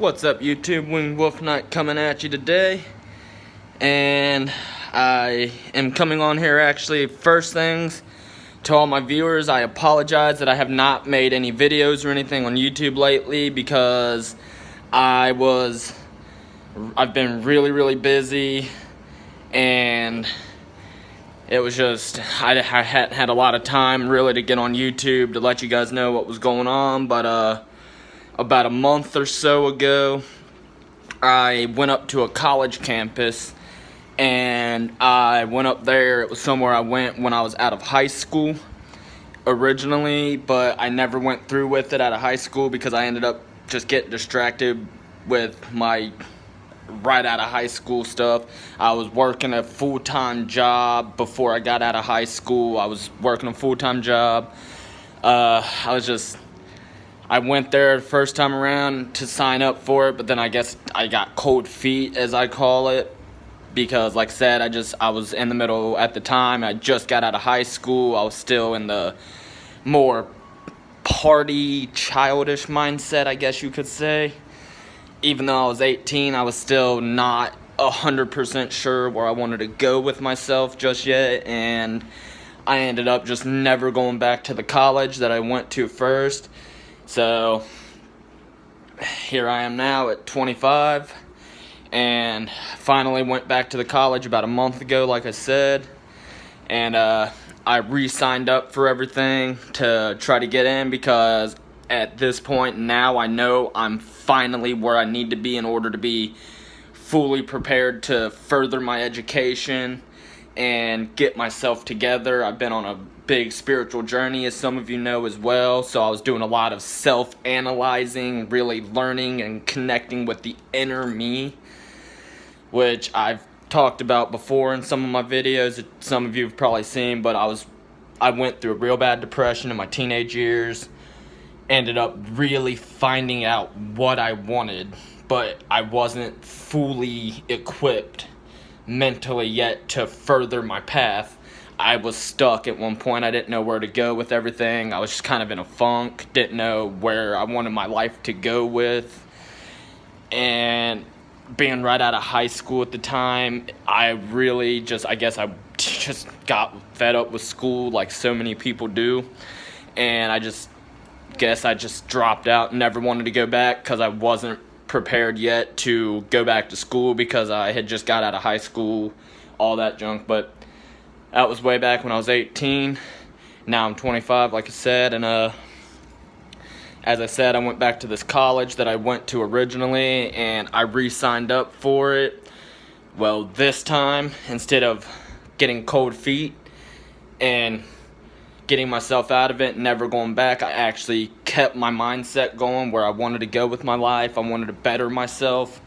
What's up, YouTube? Winged Wolf Knight coming at you today, and I am coming on here actually first things to all my viewers. I apologize that I have not made any videos or anything on YouTube lately because I've been really busy, and it was just I hadn't had a lot of time really to get on YouTube to let you guys know what was going on. But about a month or so ago, I went up to a college campus, and I went up there. It was somewhere I went when I was out of high school originally, but I never went through with it out of high school because I ended up just getting distracted with my right out of high school stuff. I was working a full-time job before I got out of high school. I was working a full-time job. I went there the first time around to sign up for it, but then I guess I got cold feet, as I call it, because like I said, I was in the middle at the time. I just got out of high school. I was still in the more party, childish mindset, I guess you could say. Even though I was 18, I was still not 100% sure where I wanted to go with myself just yet, and I ended up just never going back to the college that I went to first. So here I am now at 25, and finally went back to the college about a month ago, like I said, and I re-signed up for everything to try to get in, because at this point now I know I'm finally where I need to be in order to be fully prepared to further my education and get myself together. I've been on a big spiritual journey, as some of you know as well, so I was doing a lot of self-analyzing, really learning and connecting with the inner me, which I've talked about before in some of my videos that some of you have probably seen. But I went through a real bad depression in my teenage years, ended up really finding out what I wanted, but I wasn't fully equipped mentally yet to further my path. I was stuck at one point. I didn't know where to go with everything. I was just kind of in a funk, didn't know where I wanted my life to go with. And being right out of high school at the time, I guess I just got fed up with school like so many people do. And I just dropped out and never wanted to go back because I wasn't prepared yet to go back to school because I had just got out of high school, all that junk. But that was way back when I was 18. Now I'm 25, like I said, and as I said, I went back to this college that I went to originally, and I re-signed up for it. Well, this time, instead of getting cold feet and getting myself out of it and never going back, I actually kept my mindset going where I wanted to go with my life. I wanted to better myself,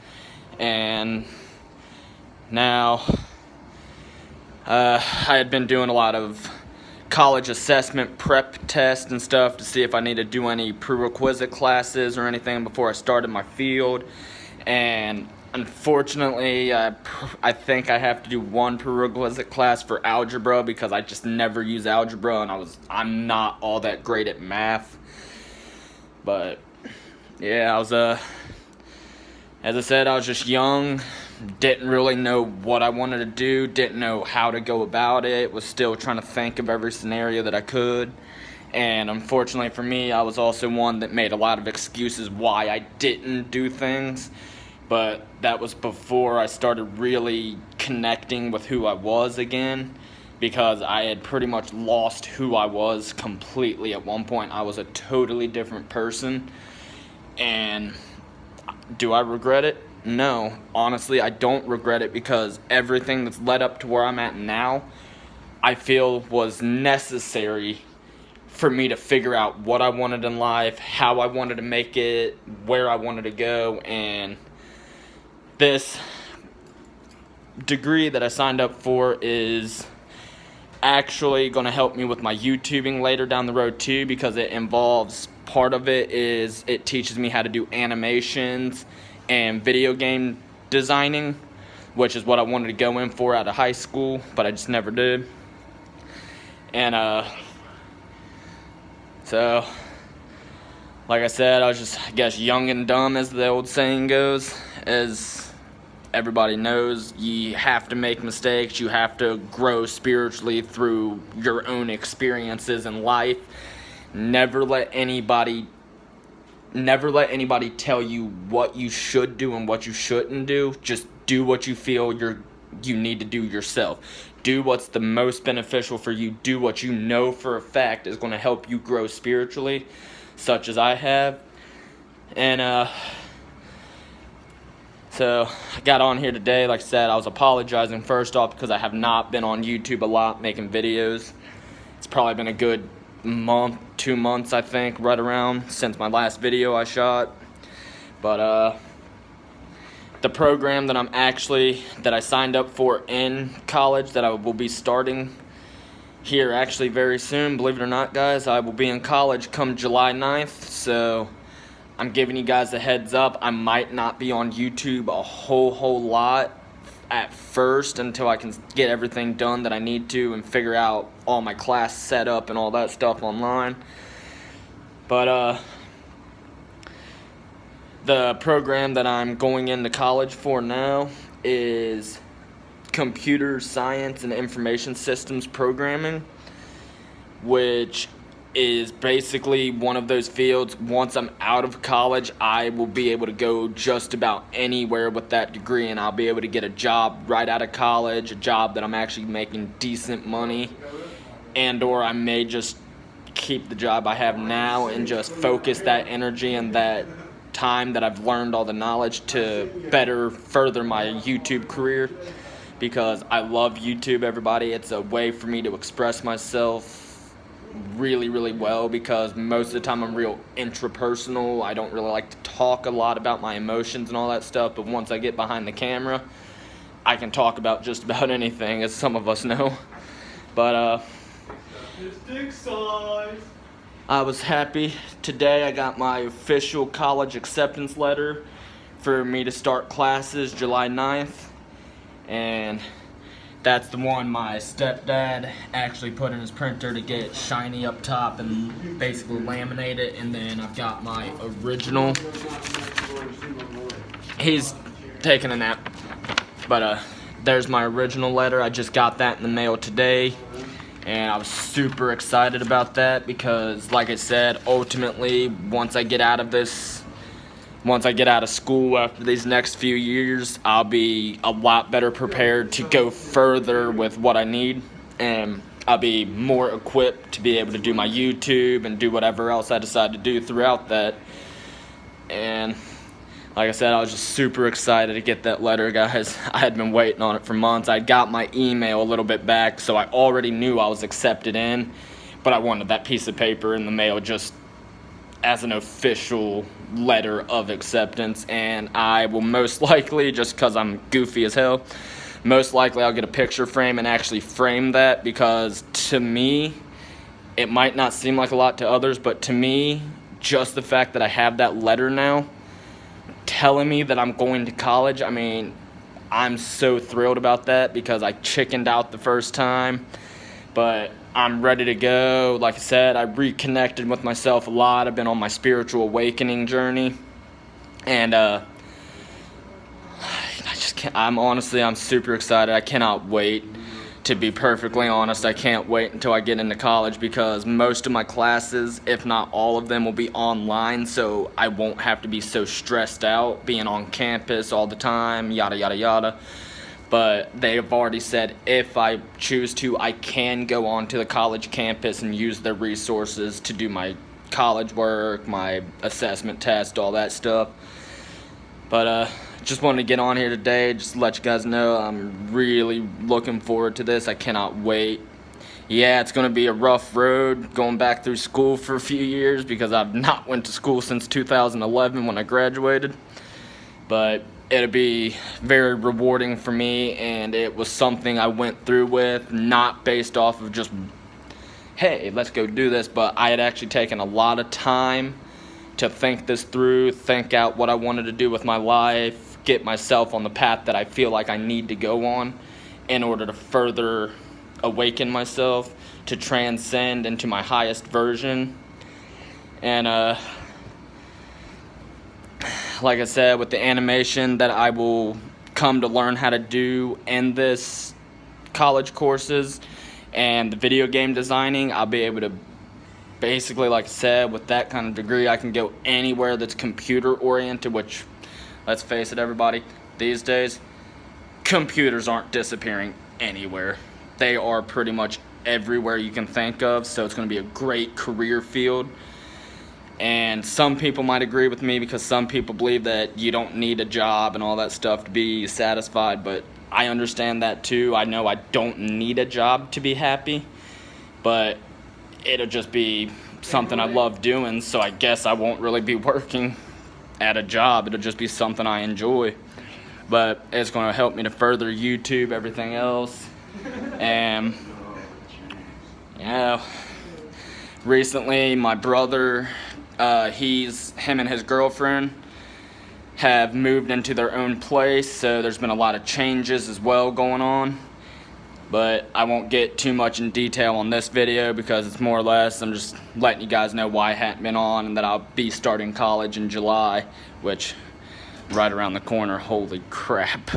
and now I had been doing a lot of college assessment prep tests and stuff to see if I need to do any prerequisite classes or anything before I started my field. And unfortunately, I think I have to do one prerequisite class for algebra because I just never use algebra, and I'm not all that great at math. But yeah, as I said, I was just young, didn't really know what I wanted to do, didn't know how to go about it, was still trying to think of every scenario that I could. And unfortunately for me, I was also one that made a lot of excuses why I didn't do things. But that was before I started really connecting with who I was again, because I had pretty much lost who I was completely at one point. I was a totally different person, and do I regret it? No. Honestly, I don't regret it, because everything that's led up to where I'm at now, I feel was necessary for me to figure out what I wanted in life, how I wanted to make it, where I wanted to go. And this degree that I signed up for is actually going to help me with my YouTubing later down the road too, because it involves, part of it is it teaches me how to do animations and video game designing, which is what I wanted to go in for out of high school, but I just never did. And so like I said, I was just, I guess, young and dumb, as the old saying goes. As everybody knows, you have to make mistakes. You have to grow spiritually through your own experiences in life. Never let anybody tell you what you should do and what you shouldn't do. Just do what you feel you need to do yourself. Do what's the most beneficial for you. Do what you know for a fact is going to help you grow spiritually, such as I have. And so I got on here today. Like I said, I was apologizing first off because I have not been on YouTube a lot making videos. It's probably been a good month, 2 months, I think, right around, since my last video I shot. But the program that I signed up for in college, that I will be starting here actually very soon, believe it or not, guys, I will be in college come July 9th, so I'm giving you guys a heads up. I might not be on YouTube a whole lot at first until I can get everything done that I need to and figure out all my class setup and all that stuff online. But the program that I'm going into college for now is Computer Science and Information Systems Programming, which is basically one of those fields. Once I'm out of college, I will be able to go just about anywhere with that degree, and I'll be able to get a job right out of college, a job that I'm actually making decent money, and or I may just keep the job I have now and just focus that energy and that time that I've learned all the knowledge to better further my YouTube career, because I love YouTube, everybody. It's a way for me to express myself really well, because most of the time I'm real intrapersonal. I don't really like to talk a lot about my emotions and all that stuff, but once I get behind the camera, I can talk about just about anything, as some of us know. But I was happy today. I got my official college acceptance letter for me to start classes July 9th, and that's the one my stepdad actually put in his printer to get shiny up top and basically laminate it. And then I've got my original. He's taking a nap. But there's my original letter. I just got that in the mail today, and I was super excited about that because, like I said, ultimately, once I get out of school after these next few years, I'll be a lot better prepared to go further with what I need, and I'll be more equipped to be able to do my YouTube and do whatever else I decide to do throughout that. And like I said, I was just super excited to get that letter, guys. I had been waiting on it for months. I got my email a little bit back, so I already knew I was accepted in, but I wanted that piece of paper in the mail just as an official letter of acceptance. And I will most likely, just because I'm goofy as hell, most likely I'll get a picture frame and actually frame that, because to me, it might not seem like a lot to others, but to me, just the fact that I have that letter now telling me that I'm going to college, I mean, I'm so thrilled about that, because I chickened out the first time, but I'm ready to go. Like I said, I reconnected with myself a lot. I've been on my spiritual awakening journey, and I just can't. I'm super excited. I cannot wait. To be perfectly honest, I can't wait until I get into college, because most of my classes, if not all of them, will be online, so I won't have to be so stressed out being on campus all the time, yada yada yada. But they have already said if I choose to, I can go onto the college campus and use their resources to do my college work, my assessment test, all that stuff. But just wanted to get on here today, just to let you guys know I'm really looking forward to this. I cannot wait. Yeah, it's going to be a rough road going back through school for a few years, because I've not went to school since 2011 when I graduated. But it'll be very rewarding for me, and it was something I went through with, not based off of just, hey, let's go do this, but I had actually taken a lot of time to think this through, think out what I wanted to do with my life, get myself on the path that I feel like I need to go on in order to further awaken myself, to transcend into my highest version. And like I said, with the animation that I will come to learn how to do in this college courses and the video game designing, I'll be able to basically, like I said, with that kind of degree, I can go anywhere that's computer oriented, which, let's face it, everybody, these days, computers aren't disappearing anywhere. They are pretty much everywhere you can think of, so it's going to be a great career field. And some people might agree with me because some people believe that you don't need a job and all that stuff to be satisfied, but I understand that too. I know I don't need a job to be happy, but it'll just be something I love doing, so I guess I won't really be working at a job. It'll just be something I enjoy, but it's going to help me to further YouTube, everything else. And recently my brother, him and his girlfriend have moved into their own place, so there's been a lot of changes as well going on, but I won't get too much in detail on this video because it's more or less I'm just letting you guys know why I hadn't been on and that I'll be starting college in July, which right around the corner. Holy crap.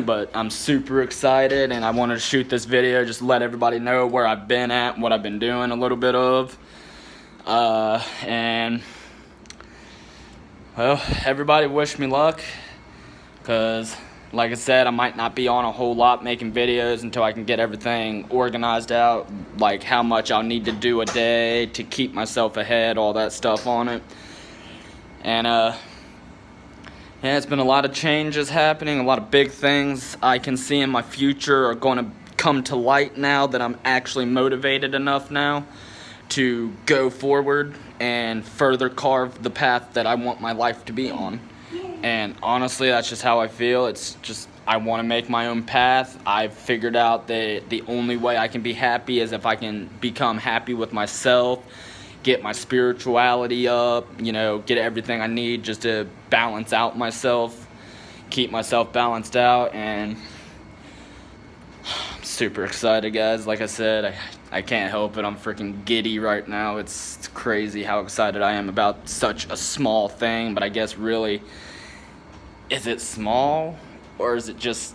But I'm super excited, and I wanted to shoot this video just to let everybody know where I've been at, what I've been doing a little bit of. And well, everybody wish me luck, because like I said, I might not be on a whole lot making videos until I can get everything organized out, like how much I'll need to do a day to keep myself ahead, all that stuff on it. And yeah, it's been a lot of changes happening, a lot of big things I can see in my future are going to come to light now that I'm actually motivated enough now to go forward and further carve the path that I want my life to be on. And honestly, that's just how I feel. It's just, I want to make my own path. I've figured out that the only way I can be happy is if I can become happy with myself, get my spirituality up, you know, get everything I need just to balance out myself, keep myself balanced out. And I'm super excited, guys. Like I said, I can't help it. I'm freaking giddy right now. It's crazy how excited I am about such a small thing, but I guess really, is it small, or is it just,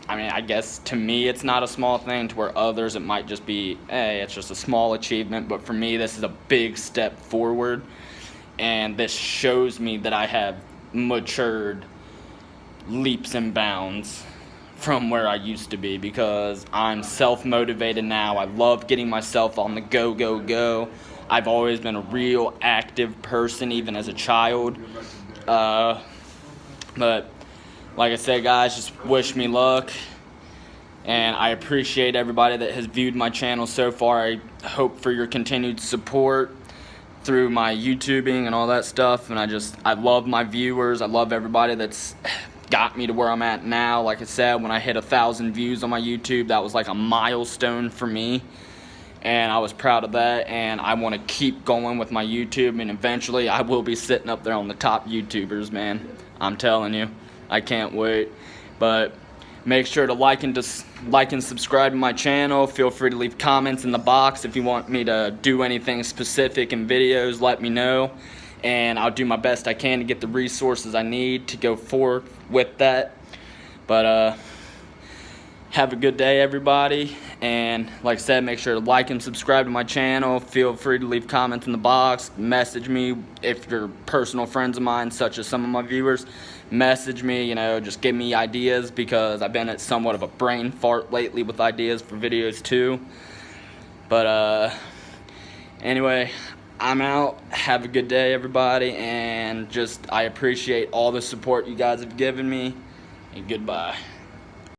I mean, I guess to me it's not a small thing, to where others it might just be, hey, it's just a small achievement, but for me this is a big step forward, and this shows me that I have matured leaps and bounds from where I used to be, because I'm self-motivated now. I love getting myself on the go, go, go. I've always been a real active person, even as a child. But like I said, guys, just wish me luck. And I appreciate everybody that has viewed my channel so far. I hope for your continued support through my YouTubing and all that stuff. And I love my viewers. I love everybody that's got me to where I'm at now. Like I said, when I hit 1,000 views on my YouTube, that was like a milestone for me, and I was proud of that, and I want to keep going with my YouTube, and eventually I will be sitting up there on the top YouTubers, man. I'm telling you, I can't wait. But make sure to like and subscribe to my channel. Feel free to leave comments in the box if you want me to do anything specific in videos. Let me know, and I'll do my best I can to get the resources I need to go forward with that. But have a good day, everybody, and like I said, make sure to like and subscribe to my channel. Feel free to leave comments in the box, message me if you're personal friends of mine, such as some of my viewers. Message me, you know, just give me ideas, because I've been at somewhat of a brain fart lately with ideas for videos too. But anyway, I'm out. Have a good day, everybody, and I appreciate all the support you guys have given me, and goodbye.